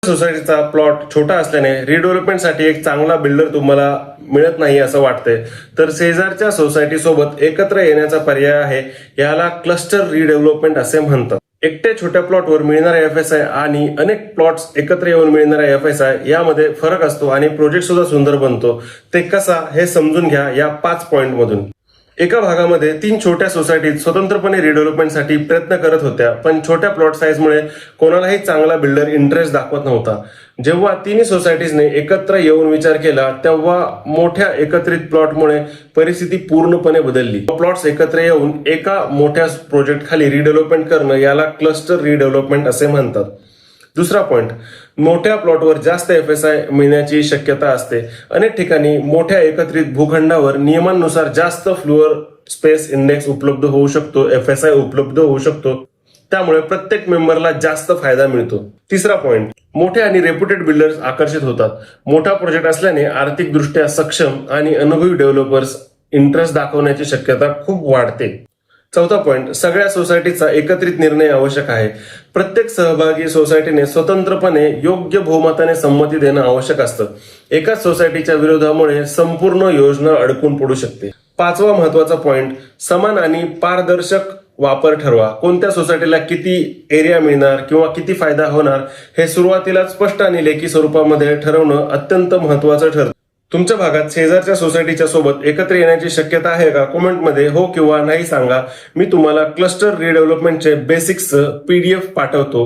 सोसायटीचा प्लॉट छोटा असल्याने रिडेव्हलपमेंटसाठी एक चांगला बिल्डर तुम्हाला मिळत नाही असं वाटतंय, तर शेजारच्या सोसायटी सोबत एकत्र येण्याचा पर्याय आहे. याला क्लस्टर रिडेव्हलपमेंट असे म्हणतात. एकट्या छोट्या प्लॉटवर मिळणारा एफएसआय आणि अनेक प्लॉट्स एकत्र येऊन मिळणारा एफएसआय यामध्ये फरक असतो आणि प्रोजेक्ट सुद्धा सुंदर बनतो. ते कसा हे समजून घ्या या 5 पॉइंट मधून. एका भागामध्ये 3 छोट्या सोसायटीत स्वतंत्रपणे रिडेव्हलपमेंटसाठी प्रयत्न करत होत्या, पण छोट्या प्लॉट साईजमुळे कोणालाही चांगला बिल्डर इंटरेस्ट दाखवत नव्हता. जेव्हा तिन्ही सोसायटीजने एकत्र येऊन विचार केला तेव्हा मोठ्या एकत्रित प्लॉटमुळे परिस्थिती पूर्णपणे बदलली. प्लॉट्स एकत्र येऊन एका मोठ्या प्रोजेक्ट खाली रिडेव्हलपमेंट करणं याला क्लस्टर रिडेव्हलपमेंट असे म्हणतात. दुसरा पॉइंट, मोठ्या प्लॉटवर जास्त एफएसआय मिळण्याची शक्यता असते. अनेक ठिकाणी मोठ्या एकत्रित भूखंडावर नियमांनुसार जास्त फ्लोअर स्पेस इंडेक्स उपलब्ध होऊ शकतो, एफएसआय उपलब्ध होऊ शकतो. त्यामुळे प्रत्येक मेंबरला जास्त फायदा मिळतो. तिसरा पॉइंट, मोठे आणि रेप्युटेड बिल्डर्स आकर्षित होतात. मोठा प्रोजेक्ट असल्याने आर्थिकदृष्ट्या सक्षम आणि अनुभवी डेव्हलपर्स इंटरेस्ट दाखवण्याची शक्यता खूप वाढते. चौथा पॉइंट, सगळ्या सोसायटीचा एकत्रित निर्णय आवश्यक आहे. प्रत्येक सहभागी सोसायटीने स्वतंत्रपणे योग्य बहुमताने संमती देणं आवश्यक असतं. एकाच सोसायटीच्या विरोधामुळे संपूर्ण योजना अडकून पडू शकते. पाचवा महत्वाचा पॉइंट, समान आणि पारदर्शक वापर ठरवा. कोणत्या सोसायटीला किती एरिया मिळणार किंवा किती फायदा होणार हे सुरुवातीला स्पष्ट आणि लेखी स्वरूपामध्ये ठरवणं अत्यंत महत्वाचं ठरतं. तुमच्या भागात शेजारच्या सोसायटीच्या सोबत एकत्र येण्याची शक्यता आहे का? कमेंटमध्ये हो किंवा नाही सांगा. मी तुम्हाला क्लस्टर रिडेव्हलपमेंटचे बेसिक्स PDF पाठवतो.